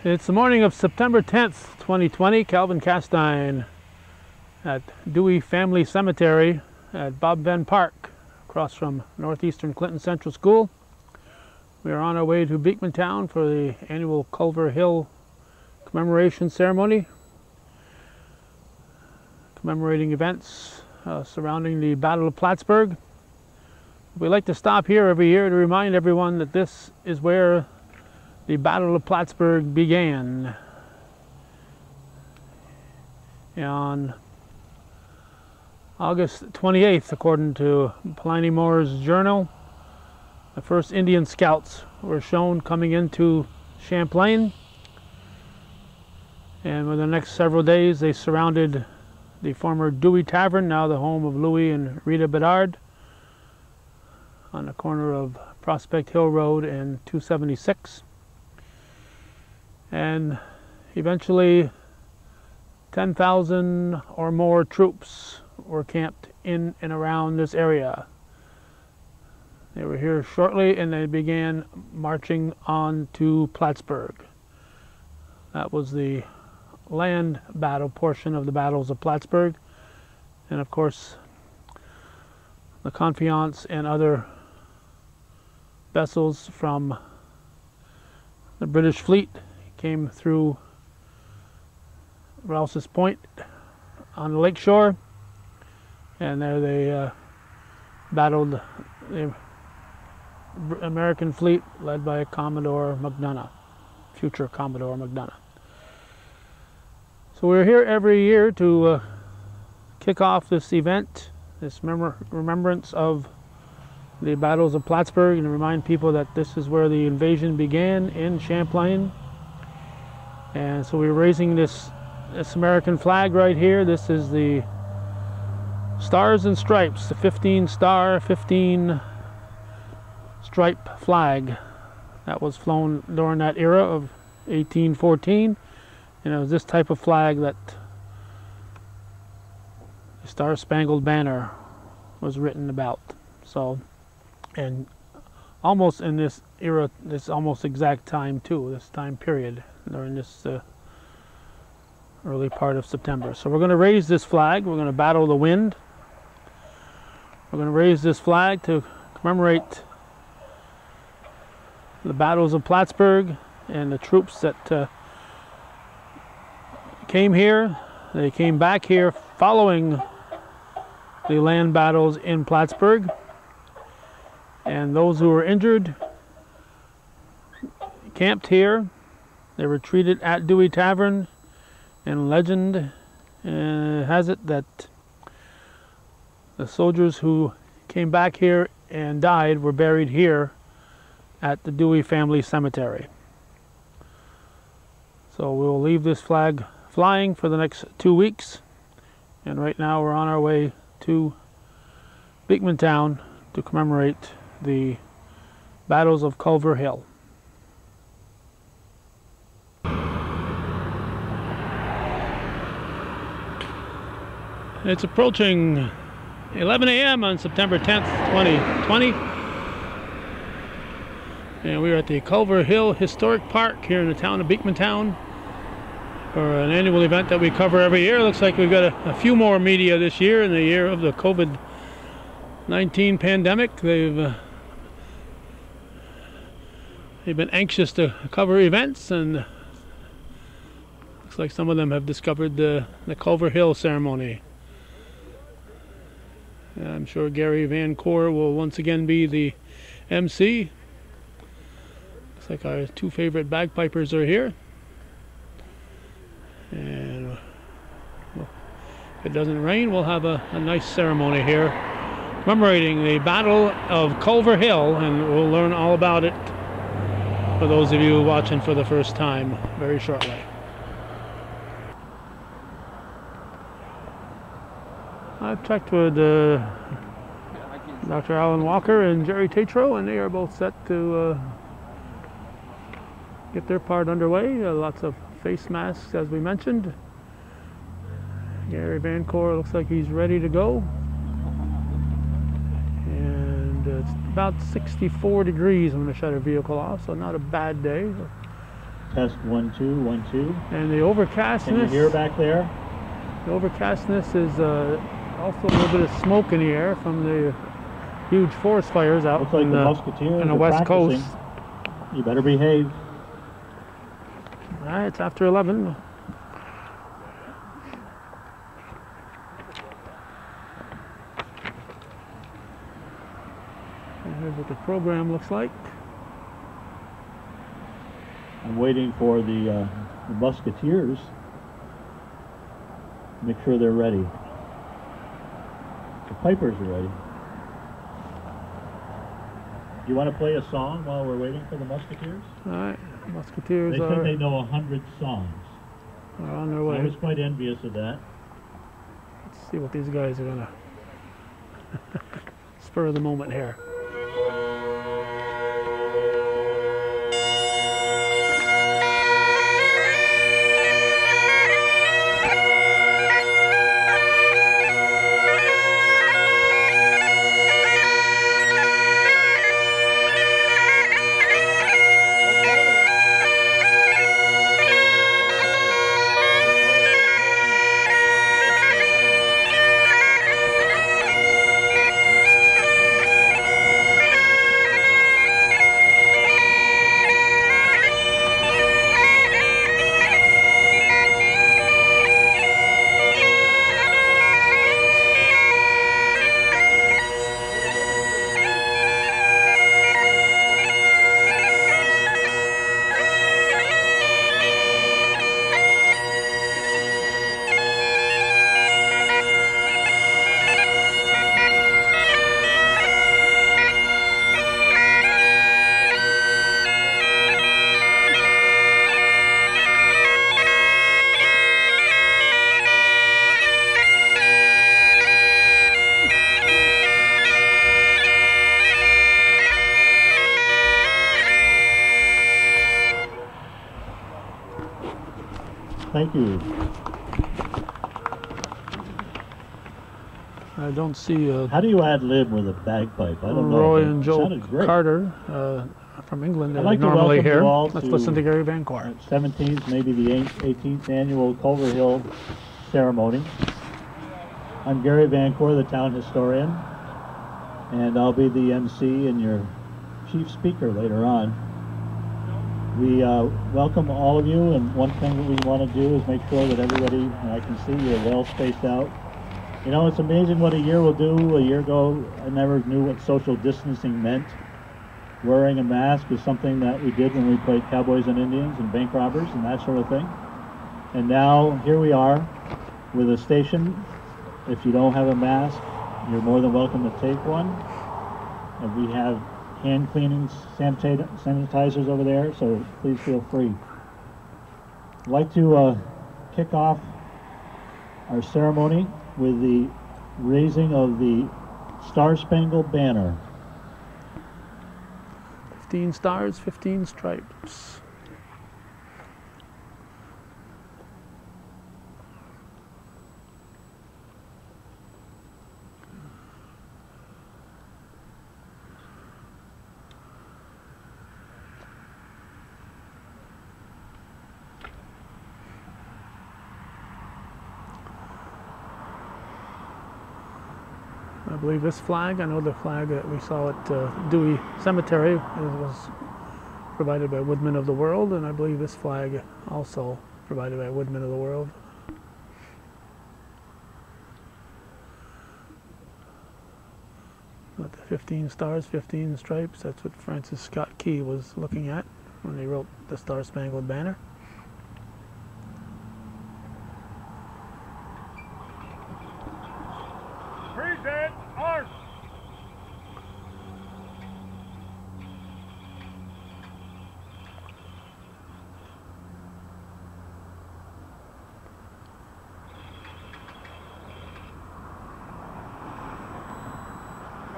It's the morning of September 10th, 2020. Calvin Castine at Dewey Family Cemetery at Bob Venn Park, across from Northeastern Clinton Central School. We are on our way to Beekmantown for the annual Culver Hill commemoration ceremony, commemorating events surrounding the Battle of Plattsburgh. We like to stop here every year to remind everyone that this is where the Battle of Plattsburgh began. On August 28th, according to Pliny Moore's journal, the first Indian scouts were shown coming into Champlain, and within the next several days they surrounded the former Dewey Tavern, now the home of Louis and Rita Bedard, on the corner of Prospect Hill Road and 276. And eventually 10,000 or more troops were camped in and around this area. They were here shortly and they began marching on to Plattsburgh. That was the land battle portion of the battles of Plattsburgh. And of course, the Confiance and other vessels from the British fleet came through Rouse's Point on the lake shore, and there they battled the American fleet led by Commodore McDonough, future Commodore McDonough. So we're here every year to kick off this event, this remembrance of the battles of Plattsburgh, and to remind people that this is where the invasion began in Champlain. And so we're raising this American flag right here. This is the Stars and Stripes, the 15-star, 15-stripe flag that was flown during that era of 1814. And it was this type of flag that the Star Spangled Banner was written about. So, and almost in this era, this almost exact time too, this time period, during this early part of September. So we're going to raise this flag. We're going to battle the wind. We're going to raise this flag to commemorate the battles of Plattsburgh and the troops that came here. They came back here following the land battles in Plattsburgh, and those who were injured camped here. They were treated at Dewey Tavern, and legend has it that the soldiers who came back here and died were buried here at the Dewey Family Cemetery. So we'll leave this flag flying for the next 2 weeks, and right now we're on our way to Beekmantown to commemorate the battles of Culver Hill. It's approaching 11 a.m. on September 10th, 2020. And we are at the Culver Hill Historic Park here in the town of Beekmantown for an annual event that we cover every year. Looks like we've got a few more media this year in the year of the COVID-19 pandemic. They've been anxious to cover events, and looks like some of them have discovered the Culver Hill ceremony. I'm sure Gary Van Coor will once again be the MC. Looks like our two favorite bagpipers are here. And if it doesn't rain, we'll have a nice ceremony here commemorating the Battle of Culver Hill, and we'll learn all about it for those of you watching for the first time very shortly. I've checked with Dr. Alan Walker and Jerry Tatro, and they are both set to get their part underway. Lots of face masks, as we mentioned. Gary Van Coor looks like he's ready to go. And it's about 64 degrees when I shut our vehicle off, so not a bad day. Test 1 2 1 2. And the overcastness. Can you hear back there? The overcastness is also a little bit of smoke in the air from the huge forest fires out Looks like the Musketeers on the are west practicing. coast. You better behave. All right, it's after 11. And here's what the program looks like. I'm waiting for the Musketeers. Make sure they're ready. The pipers are ready. Do you want to play a song while we're waiting for the Musketeers? All right, Musketeers They said they know 100 songs. Are on their way. I was quite envious of that. Let's see what these guys are gonna spur of the moment here. Thank you. I don't see How do you ad lib with a bagpipe? I don't know. Roy It and Joe sounded great. Carter from England. I'd They're like to normally welcome here. you all Let's to listen to Gary Vancourt. 17th, maybe the 18th annual Culver Hill ceremony. I'm Gary Vancourt, the town historian, and I'll be the MC and your chief speaker later on. We welcome all of you, and one thing that we want to do is make sure that everybody, and I can see you're well spaced out. You know, it's amazing what a year will do. A year ago, I never knew what social distancing meant. Wearing a mask is something that we did when we played Cowboys and Indians and bank robbers and that sort of thing. And now, here we are with a station. If you don't have a mask, you're more than welcome to take one. And we have hand cleaning sanitizers over there, so please feel free. I'd like to kick off our ceremony with the raising of the Star-Spangled Banner. 15 stars, 15 stripes. I believe this flag, I know the flag that we saw at Dewey Cemetery was provided by Woodmen of the World, and I believe this flag also provided by Woodmen of the World. But the 15 stars, 15 stripes, that's what Francis Scott Key was looking at when he wrote the Star-Spangled Banner. Present arms.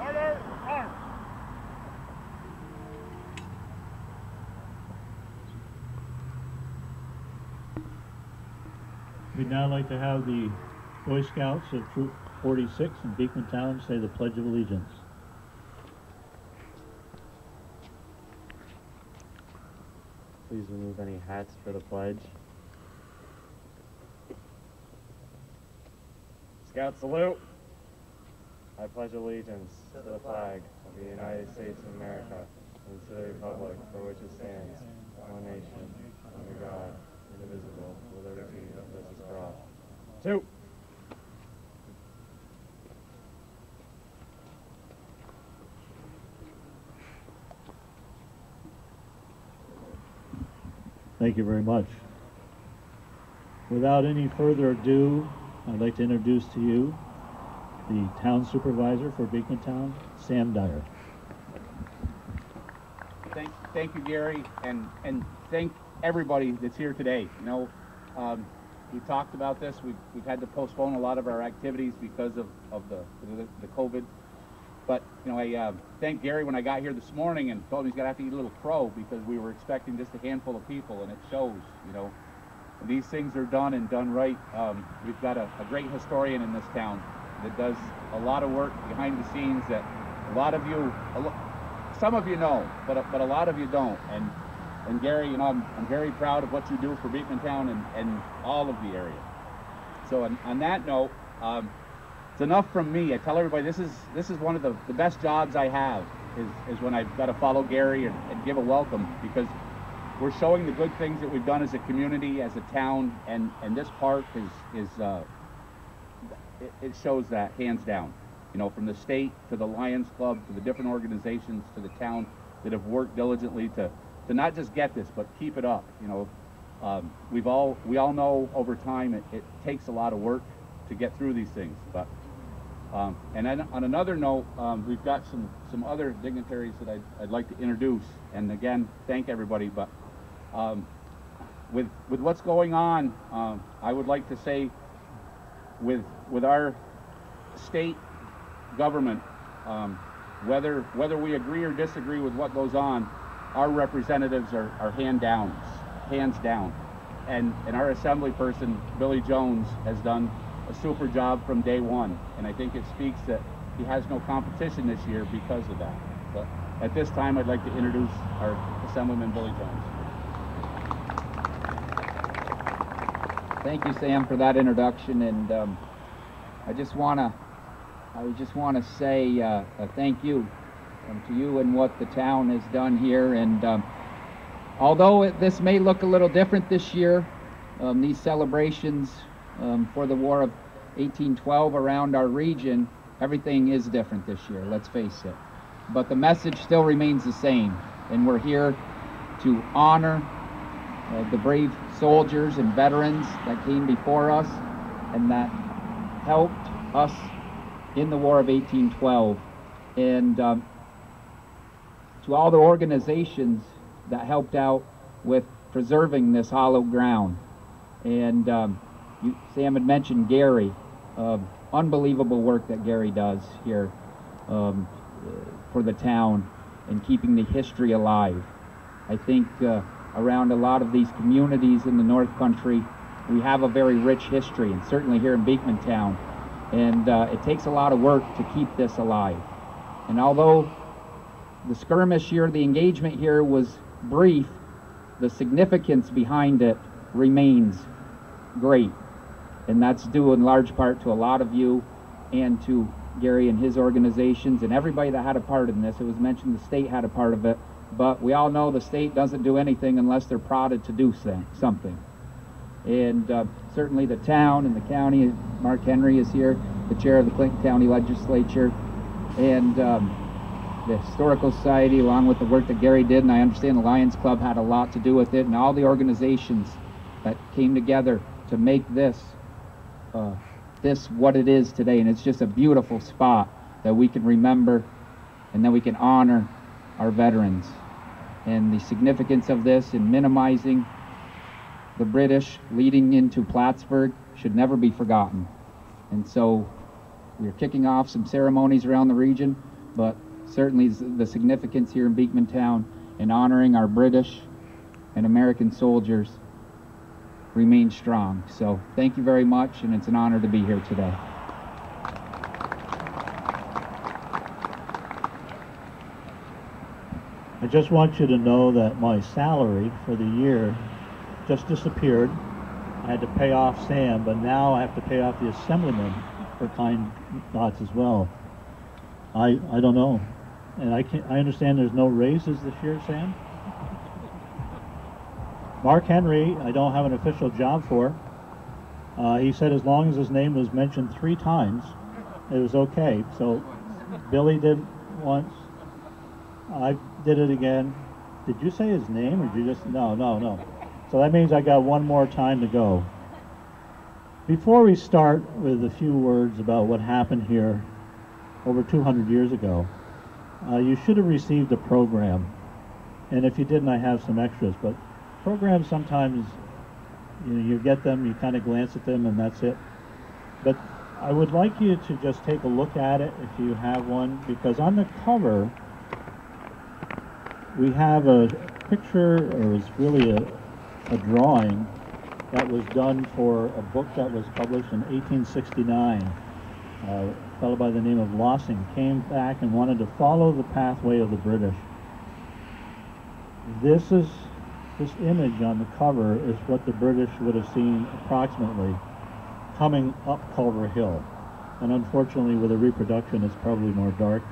Order arms. We'd now like to have the Boy Scouts of Troop 46 in Beekman say the Pledge of Allegiance. Please remove any hats for the pledge. Scout salute. I pledge allegiance to the flag of the United States of America and to the republic for which it stands, one nation, under God, indivisible, with liberty and justice for all. 2. Thank you very much. Without any further ado, I'd like to introduce to you the town supervisor for Beekmantown, Sam Dyer. Thank you, Gary, and thank everybody that's here today. You know, we talked about this. We've had to postpone a lot of our activities because of the COVID. But you know, I thanked Gary when I got here this morning and told him he's gonna have to eat a little crow because we were expecting just a handful of people, and it shows. You know, when these things are done and done right. We've got a great historian in this town that does a lot of work behind the scenes that a lot of you, some of you know, but a lot of you don't. And Gary, you know, I'm very proud of what you do for Beekmantown and all of the area. So on that note, it's enough from me. I tell everybody this is one of the best jobs I have is when I've got to follow Gary and give a welcome, because we're showing the good things that we've done as a community, as a town, and this park it shows that hands down. You know, from the state to the Lions Club to the different organizations to the town that have worked diligently to not just get this but keep it up. You know, we all know over time it takes a lot of work to get through these things. But and then on another note, we've got some other dignitaries that I'd like to introduce, and again thank everybody. But with what's going on, I would like to say with our state government, whether we agree or disagree with what goes on, our representatives are hands down, and our assembly person Billy Jones has done a super job from day one, and I think it speaks that he has no competition this year because of that. But at this time, I'd like to introduce our Assemblyman Billy Jones. Thank you, Sam, for that introduction, and I just want to say thank you to you and what the town has done here. And although this may look a little different this year, these celebrations for the War of 1812 around our region, everything is different this year, let's face it. But the message still remains the same, and we're here to honor the brave soldiers and veterans that came before us and that helped us in the War of 1812. And to all the organizations that helped out with preserving this hallowed ground. And Sam had mentioned Gary, unbelievable work that Gary does here for the town and keeping the history alive. I think around a lot of these communities in the North Country, we have a very rich history, and certainly here in Beekmantown. And it takes a lot of work to keep this alive. And although the skirmish here, the engagement here was brief, the significance behind it remains great. And that's due in large part to a lot of you and to Gary and his organizations and everybody that had a part in this. It was mentioned the state had a part of it, but we all know the state doesn't do anything unless they're prodded to do something. And certainly the town and the county, Mark Henry is here, the chair of the Clinton County Legislature, and the Historical Society, along with the work that Gary did, and I understand the Lions Club had a lot to do with it, and all the organizations that came together to make this what it is today. And it's just a beautiful spot that we can remember and that we can honor our veterans. And the significance of this in minimizing the British leading into Plattsburgh should never be forgotten. And so we're kicking off some ceremonies around the region, but certainly the significance here in Beekmantown in honoring our British and American soldiers remains strong. So thank you very much, and it's an honor to be here today. I just want you to know that my salary for the year just disappeared. I had to pay off Sam, but now I have to pay off the assemblyman for kind thoughts as well. I don't know. And I understand there's no raises this year, Sam? Mark Henry, I don't have an official job for. He said as long as his name was mentioned 3 times, it was okay. So Billy did once. I did it again. Did you say his name, or did you just... No. So that means I got one more time to go. Before we start with a few words about what happened here over 200 years ago, you should have received a program. And if you didn't, I have some extras. But programs sometimes, you get them, you kind of glance at them, and that's it. But I would like you to just take a look at it if you have one, because on the cover we have a picture, or it's really a drawing that was done for a book that was published in 1869. A fellow by the name of Lossing came back and wanted to follow the pathway of the British. This image on the cover is what the British would have seen approximately coming up Culver Hill. And unfortunately, with a reproduction, it's probably more dark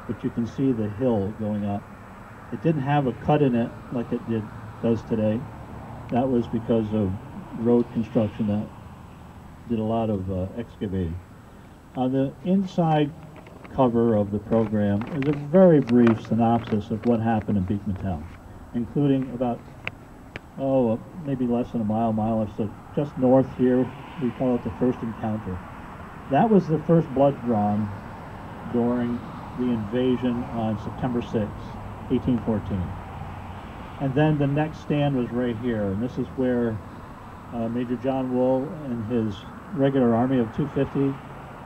but you can see the hill going up. It didn't have a cut in it like it does today. That was because of road construction that did a lot of excavating. On the inside cover of the program is a very brief synopsis of what happened in Beekmantown, including about, maybe less than a mile or so, just north here. We call it the first encounter. That was the first blood drawn during the invasion on September 6, 1814. And then the next stand was right here, and this is where Major John Wool and his regular army of 250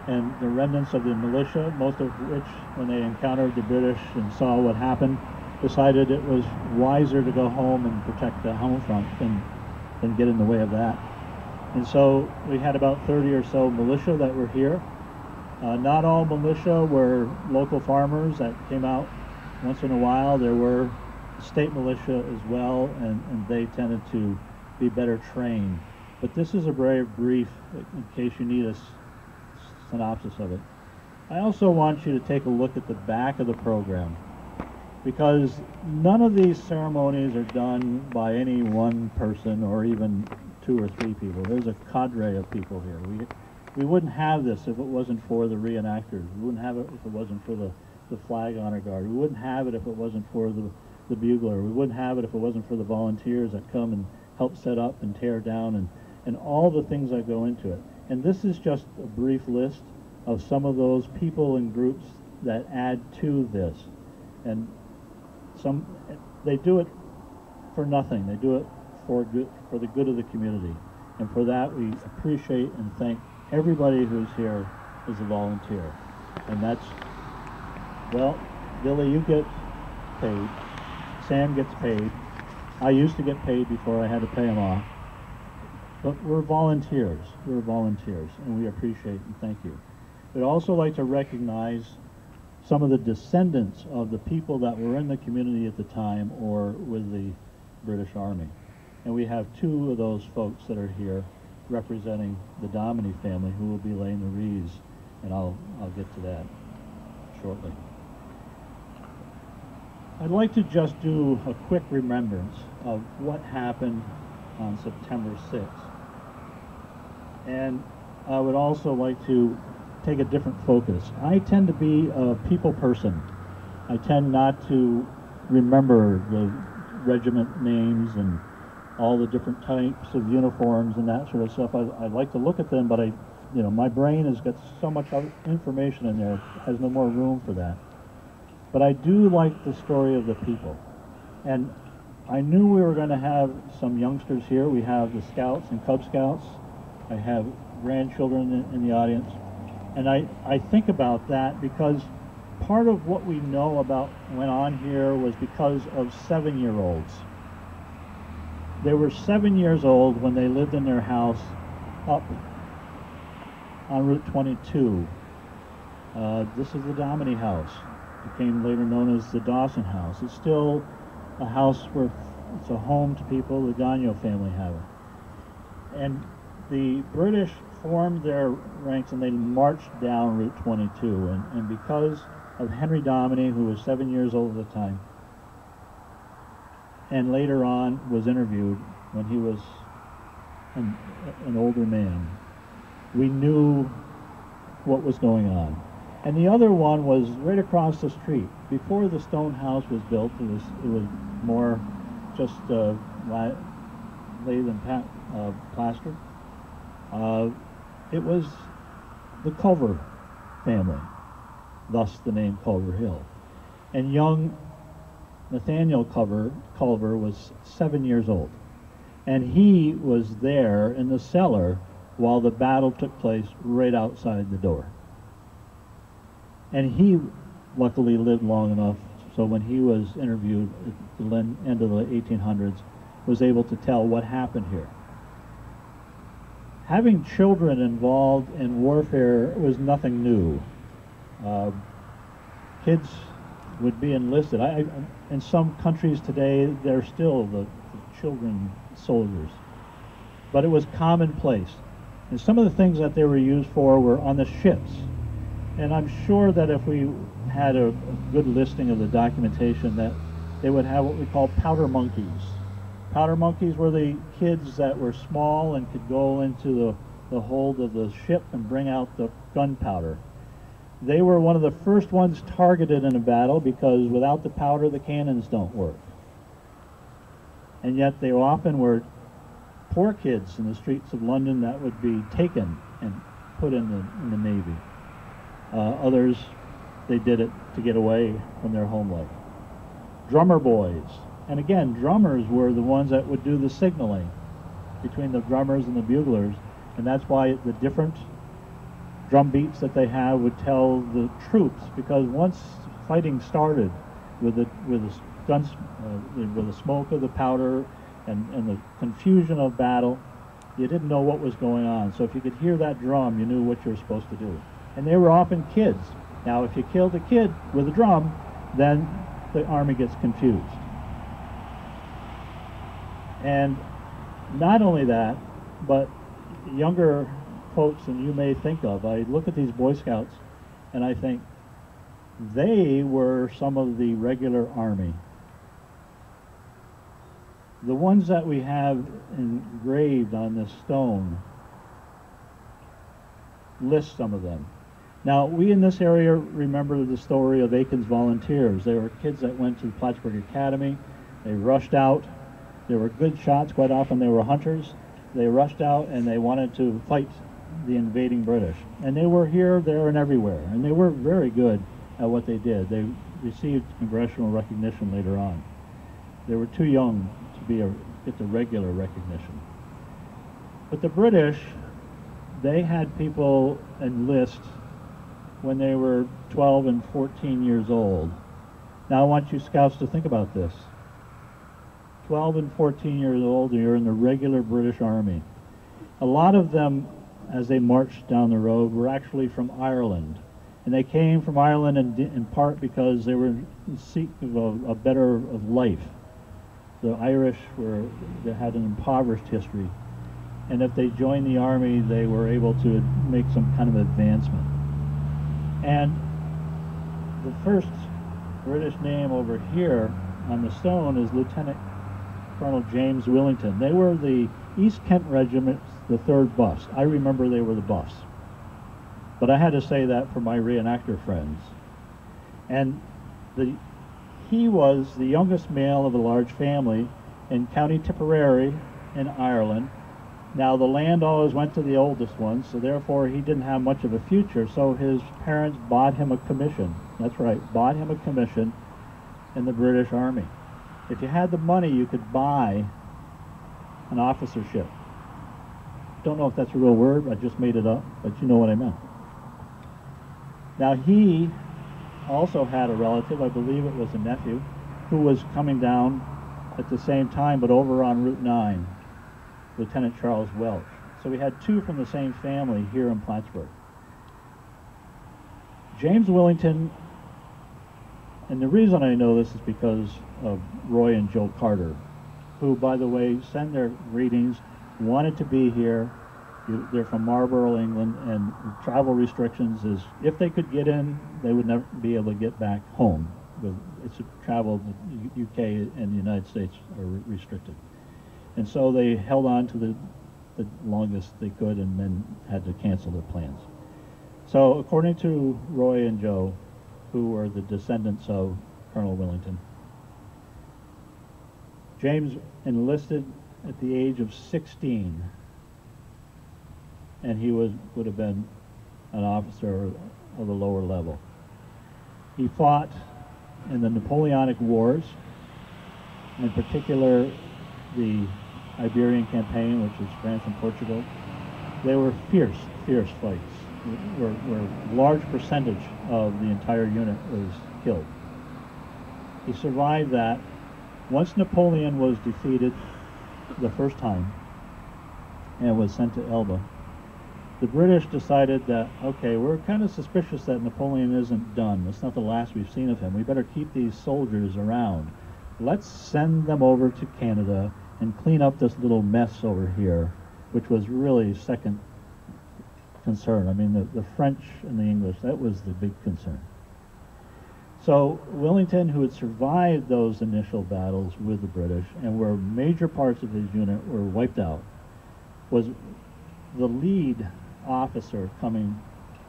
and the remnants of the militia, most of which, when they encountered the British and saw what happened, decided it was wiser to go home and protect the home front than get in the way of that. And so we had about 30 or so militia that were here. Not all militia were local farmers that came out once in a while. There were state militia as well, and they tended to be better trained. But this is a very brief, in case you need a synopsis of it. I also want you to take a look at the back of the program, because none of these ceremonies are done by any one person or even 2 or 3 people. There's a cadre of people here. We wouldn't have this if it wasn't for the reenactors. We wouldn't have it if it wasn't for the Flag Honor Guard. We wouldn't have it if it wasn't for the bugler. We wouldn't have it if it wasn't for the volunteers that come and help set up and tear down and all the things that go into it. And this is just a brief list of some of those people and groups that add to this. And they do it for nothing. They do it for the good of the community. And for that, we appreciate and thank everybody who's here as a volunteer. And that's, well, Billy, you get paid. Sam gets paid. I used to get paid before I had to pay him off. But we're volunteers. We're volunteers, and we appreciate and thank you. We'd also like to recognize some of the descendants of the people that were in the community at the time or with the British Army. And we have 2 of those folks that are here representing the Dominy family who will be laying the wreaths, and I'll get to that shortly. I'd like to just do a quick remembrance of what happened on September 6th. And I would also like to take a different focus. I tend to be a people person. I tend not to remember the regiment names and all the different types of uniforms and that sort of stuff. I like to look at them, but my brain has got so much information in there, it has no more room for that. But I do like the story of the people. And I knew we were going to have some youngsters here. We have the Scouts and Cub Scouts. I have grandchildren in the audience. And I think about that because part of what we know about went on here was because of 7-year-olds. They were 7 years old when they lived in their house up on Route 22. This is the Dominy house. became later known as the Dawson House. It's still a house where it's a home to people. The Gagnon family have it. And the British formed their ranks and they marched down Route 22. And because of Henry Dominy, who was 7 years old at the time, and later on was interviewed when he was an older man, we knew what was going on. And the other one was right across the street. Before the stone house was built, it was more just laid and plastered. It was the Culver family, thus the name Culver Hill. And young Nathaniel Culver was 7 years old. And he was there in the cellar while the battle took place right outside the door. And he luckily lived long enough, so when he was interviewed at the end of the 1800s, was able to tell what happened here. Having children involved in warfare was nothing new. Kids would be enlisted. In some countries today, they're still the children soldiers. But it was commonplace. And some of the things that they were used for were on the ships. And I'm sure that if we had a good listing of the documentation, that they would have what we call powder monkeys. Powder monkeys were the kids that were small and could go into the hold of the ship and bring out the gunpowder. They were one of the first ones targeted in a battle because without the powder, the cannons don't work. And yet they often were poor kids in the streets of London that would be taken and put in the Navy. Others, they did it to get away from their home life. Drummer boys. And again, drummers were the ones that would do the signaling between the drummers and the buglers. And that's why the different drum beats that they have would tell the troops, because once fighting started with the guns, with the smoke of the powder and the confusion of battle, you didn't know what was going on. So if you could hear that drum, you knew what you were supposed to do. And they were often kids. Now, if you killed a kid with a drum, then the army gets confused. And not only that, but younger folks than you may think of, I look at these Boy Scouts and I think they were some of the regular army. The ones that we have engraved on this stone list some of them. Now, we in this area remember the story of Aiken's volunteers. They were kids that went to the Plattsburgh Academy. They rushed out. They were good shots. Quite often they were hunters. They rushed out and they wanted to fight the invading British. And they were here, there, and everywhere. And they were very good at what they did. They received congressional recognition later on. They were too young to get the regular recognition. But the British, they had people enlist when they were 12 and 14 years old. Now I want you scouts to think about this. 12 and 14 years old, you're in the regular British Army. A lot of them, as they marched down the road, were actually from Ireland. And they came from Ireland in part because they were in seek of a better of life. The Irish they had an impoverished history. And if they joined the army, they were able to make some kind of advancement. And the first British name over here on the stone is Lieutenant Colonel James Willington. They were the East Kent Regiment's the 3rd Buffs. I remember they were the Buffs. But I had to say that for my reenactor friends. And he was the youngest male of a large family in County Tipperary in Ireland. Now, the land always went to the oldest one, so therefore he didn't have much of a future, so his parents bought him a commission. That's right, bought him a commission in the British Army. If you had the money, you could buy an officership. Don't know if that's a real word, I just made it up, but you know what I meant. Now, he also had a relative, I believe it was a nephew, who was coming down at the same time, but over on Route 9. Lieutenant Charles Welch. So we had 2 from the same family here in Plattsburgh. James Willington And the reason I know this is because of Roy and Joe Carter, who, by the way, send their greetings, wanted to be here. They're from Marlborough, England, and travel restrictions is, if they could get in, they would never be able to get back home. It's travel, the UK and the United States are restricted. And so they held on to the longest they could and then had to cancel their plans. So according to Roy and Joe, who were the descendants of Colonel Willington, James enlisted at the age of 16, and he would have been an officer of the lower level. He fought in the Napoleonic Wars, in particular the Iberian Campaign, which is France and Portugal. They were fierce, fierce fights, where a large percentage of the entire unit was killed. He survived that. Once Napoleon was defeated the first time and was sent to Elba, the British decided that, okay, we're kind of suspicious that Napoleon isn't done. That's not the last we've seen of him. We better keep these soldiers around. Let's send them over to Canada and clean up this little mess over here, which was really second concern. I mean, the French and the English, that was the big concern. So Willington, who had survived those initial battles with the British and where major parts of his unit were wiped out, was the lead officer coming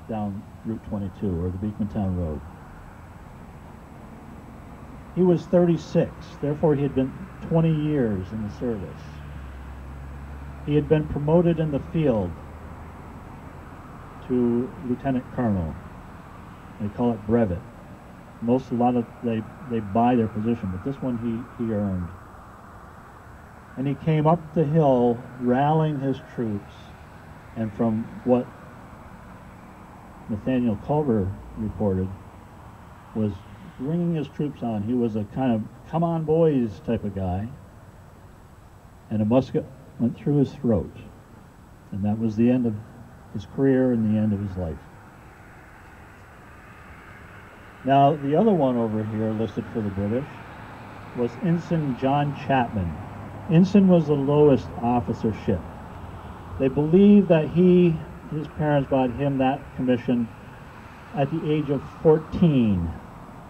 down Route 22, or the Beekmantown Road. He was 36, therefore he had been 20 years in the service. He had been promoted in the field to lieutenant colonel. They call it brevet. They buy their position, but this one he earned. And he came up the hill rallying his troops, and from what Nathaniel Culver reported, was bringing his troops on. He was a kind of come on boys type of guy, and a musket went through his throat, and that was the end of his career and the end of his life. Now the other one over here listed for the British was Ensign John Chapman. Ensign was the lowest officership. They believe that his parents bought him that commission at the age of 14.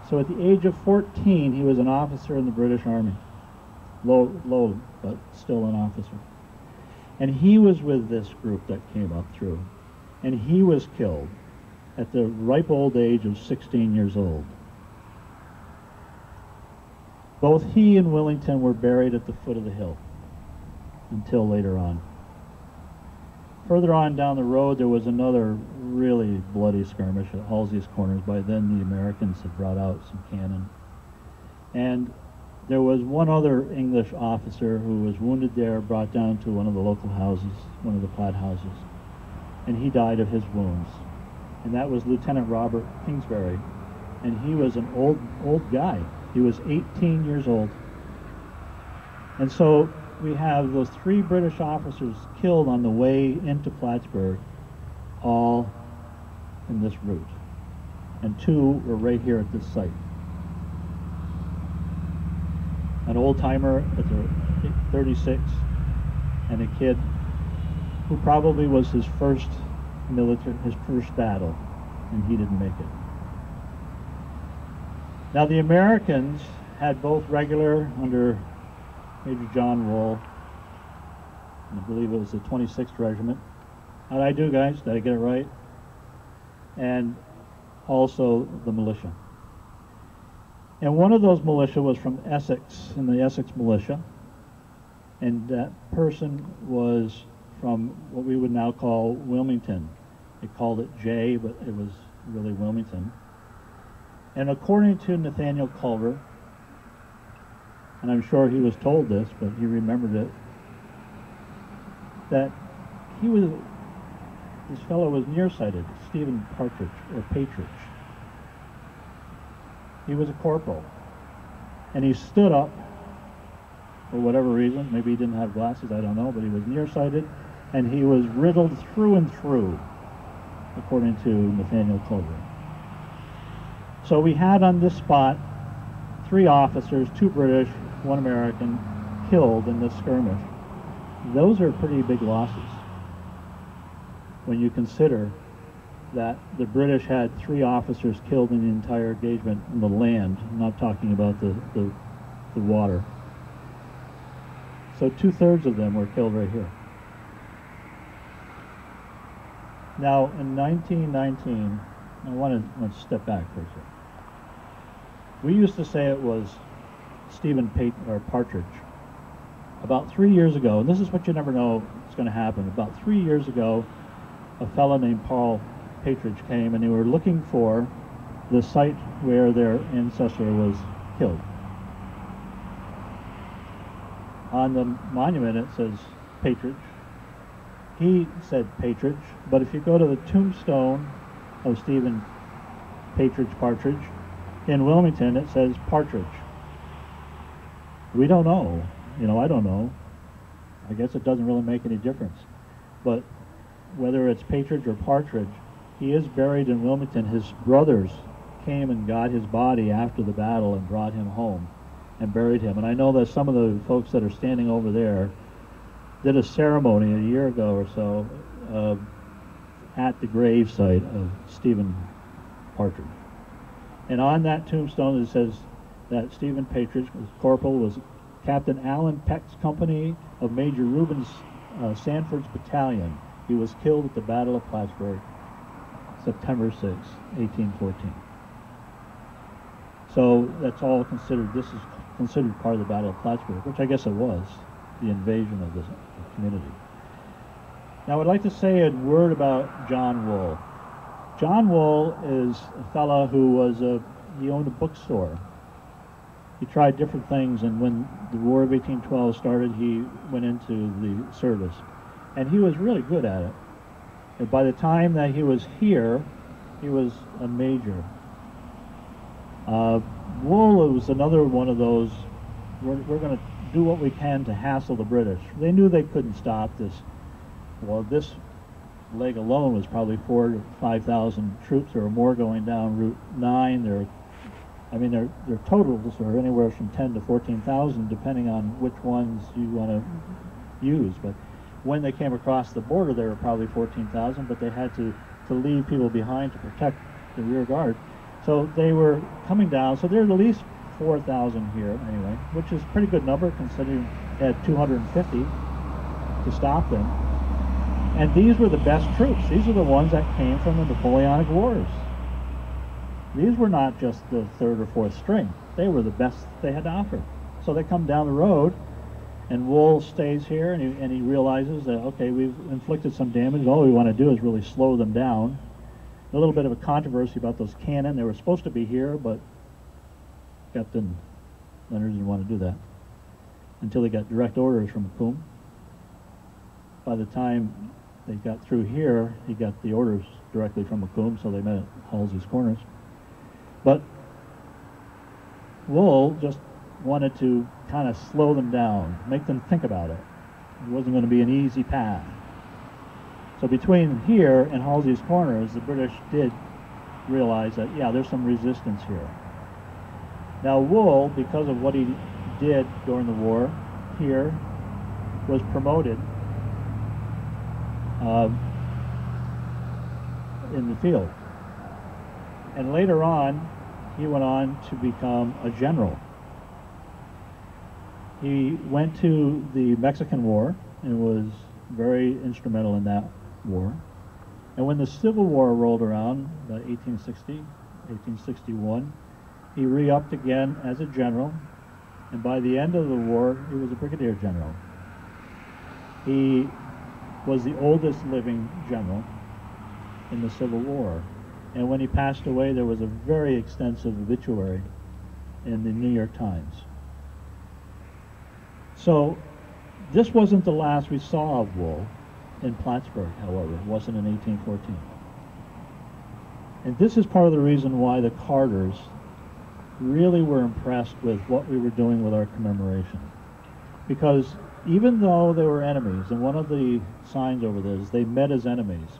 So at the age of 14, he was an officer in the British Army. Low, but still an officer. And he was with this group that came up through. And he was killed at the ripe old age of 16 years old. Both he and Willington were buried at the foot of the hill until later on. Further on down the road, there was another really bloody skirmish at Halsey's Corners. By then, the Americans had brought out some cannon. And there was one other English officer who was wounded there, brought down to one of the local houses, one of the Platt houses, and he died of his wounds. And that was Lieutenant Robert Kingsbury. And he was an old guy. He was 18 years old. And so we have those 3 British officers killed on the way into Plattsburgh, all in this route. And 2 were right here at this site. An old-timer at the 36, and a kid who probably was his first battle, and he didn't make it. Now the Americans had both regular under Major John Wool, and I believe it was the 26th Regiment. How did I do, guys? Did I get it right? And also the militia. And one of those militia was from Essex, in the Essex Militia, and that person was from what we would now call Wilmington. They called it J, but it was really Wilmington. And according to Nathaniel Culver, and I'm sure he was told this, but he remembered it, that this fellow was nearsighted, Stephen Partridge, or Patridge. He was a corporal, and he stood up for whatever reason. Maybe he didn't have glasses, I don't know, but he was nearsighted, and he was riddled through and through, according to Nathaniel Culver. So we had on this spot 3 officers, 2 British, 1 American, killed in this skirmish. Those are pretty big losses when you consider that the British had 3 officers killed in the entire engagement in the land. I'm not talking about the water. So 2/3 of them were killed right here. Now in 1919, I want to step back for a second. We used to say it was Stephen Partridge. About 3 years ago, and this is what you never know is going to happen. About 3 years ago, a fellow named Paul Partridge came, and they were looking for the site where their ancestor was killed. On the monument it says Partridge. He said Partridge, but if you go to the tombstone of Stephen Partridge in Wilmington, it says Partridge. We don't know. You know, I don't know. I guess it doesn't really make any difference. But whether it's Partridge or Partridge, he is buried in Wilmington. His brothers came and got his body after the battle and brought him home and buried him. And I know that some of the folks that are standing over there did a ceremony a year ago or so at the grave site of Stephen Partridge. And on that tombstone it says that Stephen Partridge, corporal, was Captain Allen Peck's company of Major Reuben Sanford's battalion. He was killed at the Battle of Plattsburgh, September 6, 1814. So that's all considered, this is considered part of the Battle of Plattsburgh, which I guess it was, the invasion of the community. Now I'd like to say a word about John Wool. John Wool is a fellow who was he owned a bookstore. He tried different things, and when the War of 1812 started, he went into the service. And he was really good at it. And by the time that he was here, he was a major. Wool was another one of those, we're going to do what we can to hassle the British. They knew they couldn't stop this. Well, this leg alone was probably 4,000 to 5,000 troops or more going down Route 9. Their totals are anywhere from 10 to 14,000, depending on which ones you want to use. But when they came across the border, there were probably 14,000, but they had to leave people behind to protect the rear guard. So they were coming down. So there's at least 4,000 here anyway, which is a pretty good number considering they had 250 to stop them. And these were the best troops. These are the ones that came from the Napoleonic Wars. These were not just the 3rd or 4th string. They were the best they had to offer. So they come down the road, and Wool stays here, and he realizes that, okay, we've inflicted some damage. All we want to do is really slow them down. A little bit of a controversy about those cannon. They were supposed to be here, but Captain Leonard didn't want to do that until they got direct orders from Macomb. By the time they got through here, he got the orders directly from Macomb, so they met at Halsey's Corners. But Wool just wanted to kind of slow them down, make them think about it. It wasn't going to be an easy path. So between here and Halsey's Corners, the British did realize that, yeah, there's some resistance here. Now Wool, because of what he did during the war here, was promoted in the field. And later on, he went on to become a general. He went to the Mexican War and was very instrumental in that war. And when the Civil War rolled around, about 1860, 1861, he re-upped again as a general, and by the end of the war, he was a brigadier general. He was the oldest living general in the Civil War. And when he passed away, there was a very extensive obituary in the New York Times. So this wasn't the last we saw of Wool in Plattsburgh, however. It wasn't in 1814. And this is part of the reason why the Carters really were impressed with what we were doing with our commemoration. Because even though they were enemies, and one of the signs over there is they met as enemies,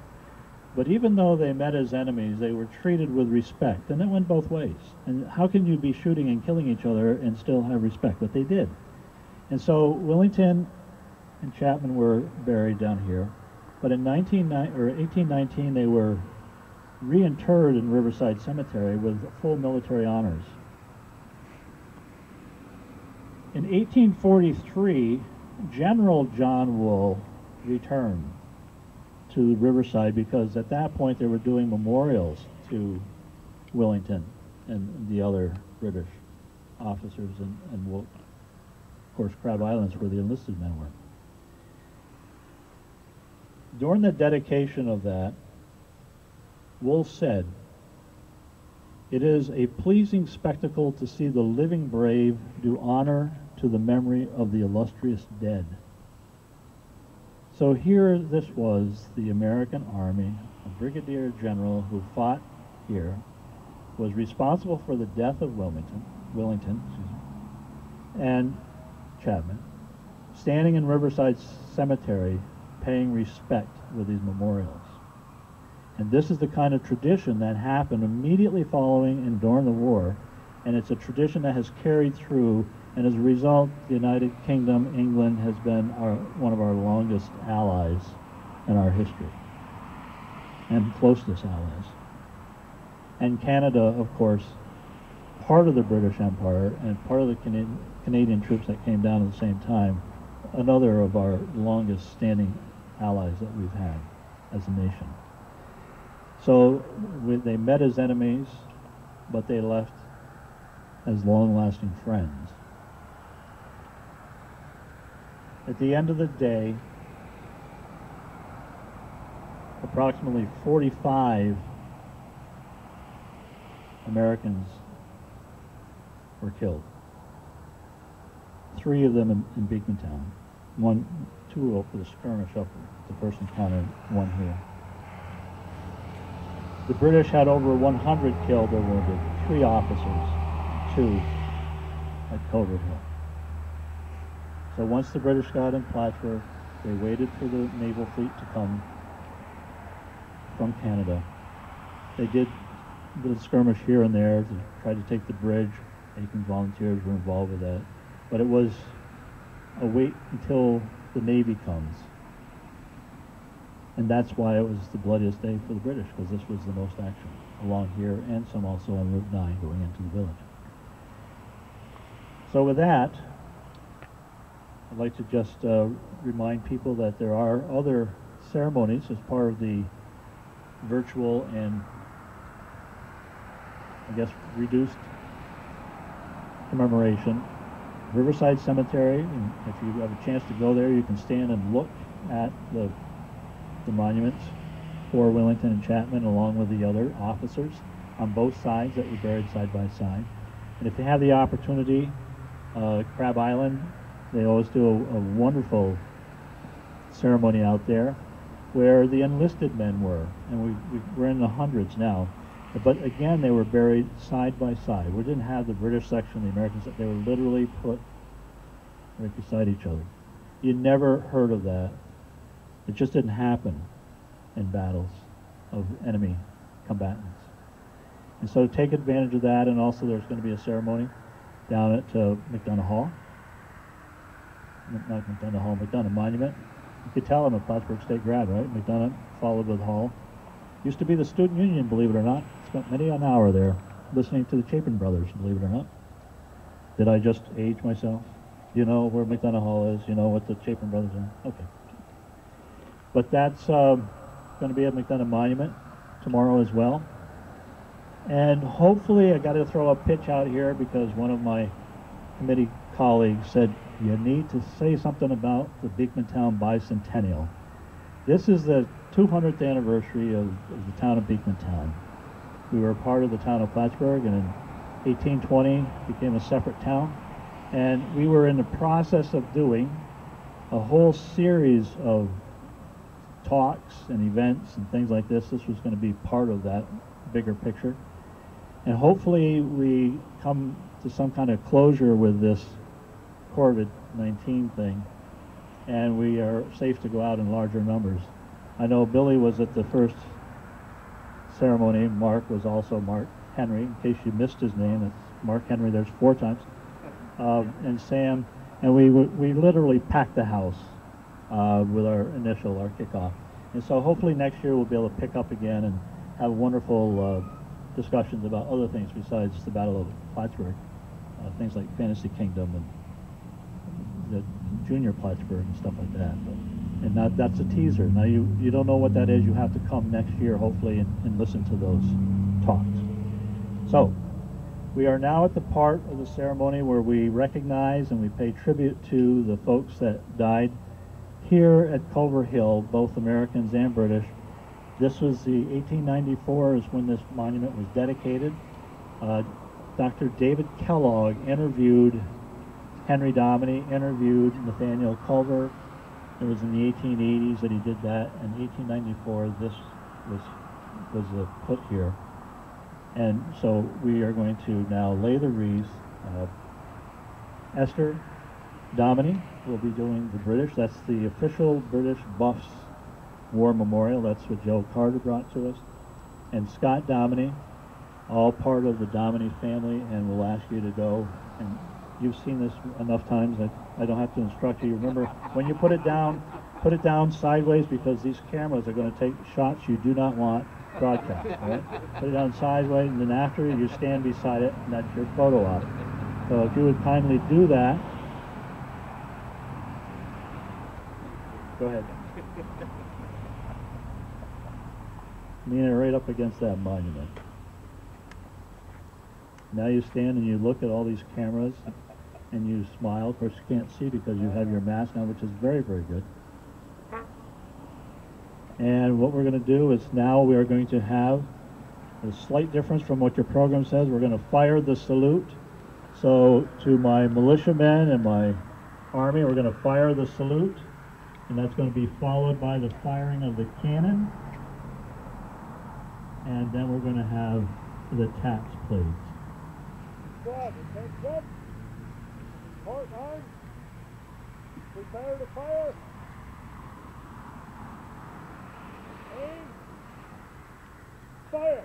But even though they met as enemies, they were treated with respect, and it went both ways. And how can you be shooting and killing each other and still have respect? But they did. And so Wellington and Chapman were buried down here, but in 1819 they were reinterred in Riverside Cemetery with full military honors. In 1843, General John Wool returned to Riverside because at that point they were doing memorials to Wellington and the other British officers, and of course Crab Island's where the enlisted men were. During the dedication of that, Wool said, "It is a pleasing spectacle to see the living brave do honor to the memory of the illustrious dead." So here this was the American Army, a brigadier general who fought here, was responsible for the death of Wellington, and Chapman, standing in Riverside Cemetery paying respect with these memorials. And this is the kind of tradition that happened immediately following and during the war, and it's a tradition that has carried through, and as a result, the United Kingdom, England, has been one of our longest allies in our history, and closest allies. And Canada, of course, part of the British Empire, and part of the Canadian troops that came down at the same time, another of our longest standing allies that we've had as a nation. So they met as enemies, but they left as long-lasting friends. At the end of the day, approximately 45 Americans were killed. 3 of them in Beekmantown. 2 up for the skirmish up at the first encounter, 1 here. The British had over 100 killed or wounded, 3 officers, 2 at Culver Hill. So once the British got in Plattsburgh, they waited for the naval fleet to come from Canada. They did a little skirmish here and there to try to take the bridge. Aiken volunteers were involved with that. But it was a wait until the Navy comes. And that's why it was the bloodiest day for the British, because this was the most action along here and some also on Route 9 going into the village. So with that, I'd like to just remind people that there are other ceremonies as part of the virtual and, I guess, reduced commemoration. Riverside Cemetery, and if you have a chance to go there, you can stand and look at the monuments for Wellington and Chapman along with the other officers on both sides that were buried side by side. And if you have the opportunity, Crab Island, they always do a wonderful ceremony out there where the enlisted men were, and we're in the hundreds now. But again, they were buried side by side. We didn't have the British section, the Americans. They were literally put right beside each other. You never heard of that. It just didn't happen in battles of enemy combatants. And so take advantage of that, and also there's going to be a ceremony down at McDonough Hall. Not McDonough Hall, McDonough Monument. You could tell I'm a Plattsburgh State grad, right? McDonough followed with Hall. Used to be the student union, believe it or not. Spent many an hour there listening to the Chapman brothers, believe it or not. Did I just age myself? You know where McDonough Hall is? You know what the Chapman brothers are? Okay. But that's going to be at McDonough Monument tomorrow as well. And hopefully, I got to throw a pitch out here because one of my committee colleagues said, you need to say something about the Beekmantown Bicentennial. This is the 200th anniversary of the town of Beekmantown. We were a part of the town of Plattsburgh, and in 1820 became a separate town. And we were in the process of doing a whole series of talks and events and things like this. This was going to be part of that bigger picture. And hopefully we come to some kind of closure with this COVID-19 thing, and we are safe to go out in larger numbers. I know Billy was at the first ceremony, Mark was also Mark Henry. In case you missed his name, it's Mark Henry. There's 4 times. And Sam, and we literally packed the house with our kickoff. And so hopefully next year we'll be able to pick up again and have wonderful discussions about other things besides the Battle of Plattsburgh, things like Fantasy Kingdom and the Junior Plattsburgh and stuff like that. And that's a teaser. Now you don't know what that is. You have to come next year hopefully and listen to those talks. So we are now at the part of the ceremony where we recognize and we pay tribute to the folks that died here at Culver Hill, both Americans and British. This was the 1894 is when this monument was dedicated. Dr. David Kellogg interviewed Henry Dominy, interviewed Nathaniel Culver. It was in the 1880s that he did that. In 1894, this was put here. And so we are going to now lay the wreaths. Esther Dominy will be doing the British. That's the official British Buffs War Memorial. That's what Joe Carter brought to us. And Scott Dominy, all part of the Dominy family, and we'll ask you to go. And you've seen this enough times that I don't have to instruct you. Remember, when you put it down sideways, because these cameras are going to take shots you do not want broadcast. Right? Put it down sideways, and then after you stand beside it, and that's your photo op. So if you would kindly do that. Go ahead. Lean it right up against that monument. Now you stand and you look at all these cameras and you smile. Of course you can't see because you have your mask on, which is very, very good. And what we're going to do is now we are going to have a slight difference from what your program says. We're going to fire the salute. So to my militiamen and my army, we're going to fire the salute. And that's going to be followed by the firing of the cannon. And then we're going to have the taps played. Squad, attention. Port arms. Prepare to fire. Aim. Fire.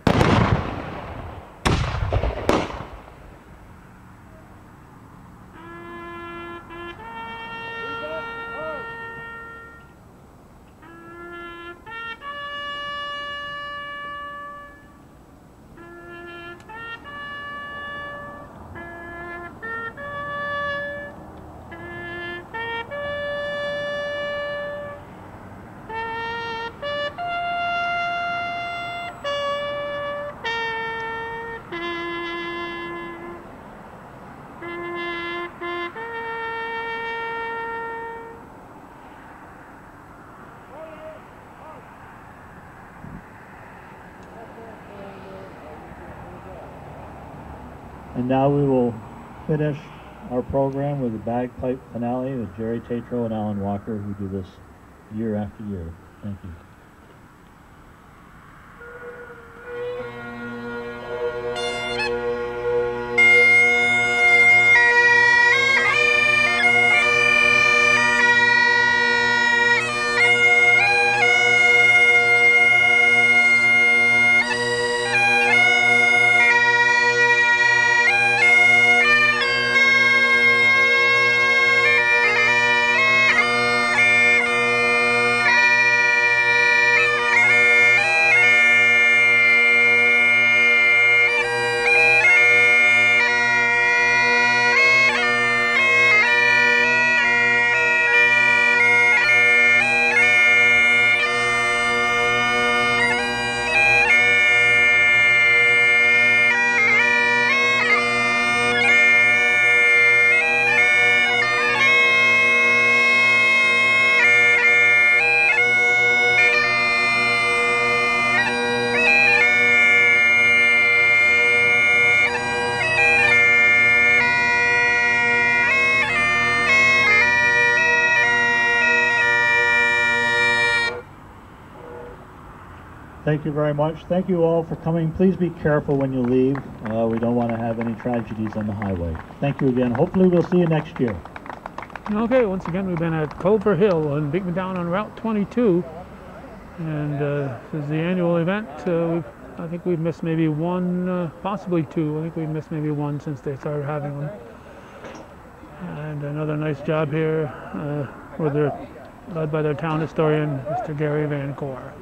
And now we will finish our program with the Bagpipe Finale with Jerry Tatro and Alan Walker, who do this year after year. Thank you. Thank you very much. Thank you all for coming. Please be careful when you leave. We don't want to have any tragedies on the highway. Thank you again. Hopefully we'll see you next year. Okay, once again we've been at Culver Hill and down on Route 22, and this is the annual event. We've I think we've missed maybe one, possibly two. I think we've missed maybe one since they started having them. And another nice job here, where they're led by their town historian, Mr. Gary Van Cor.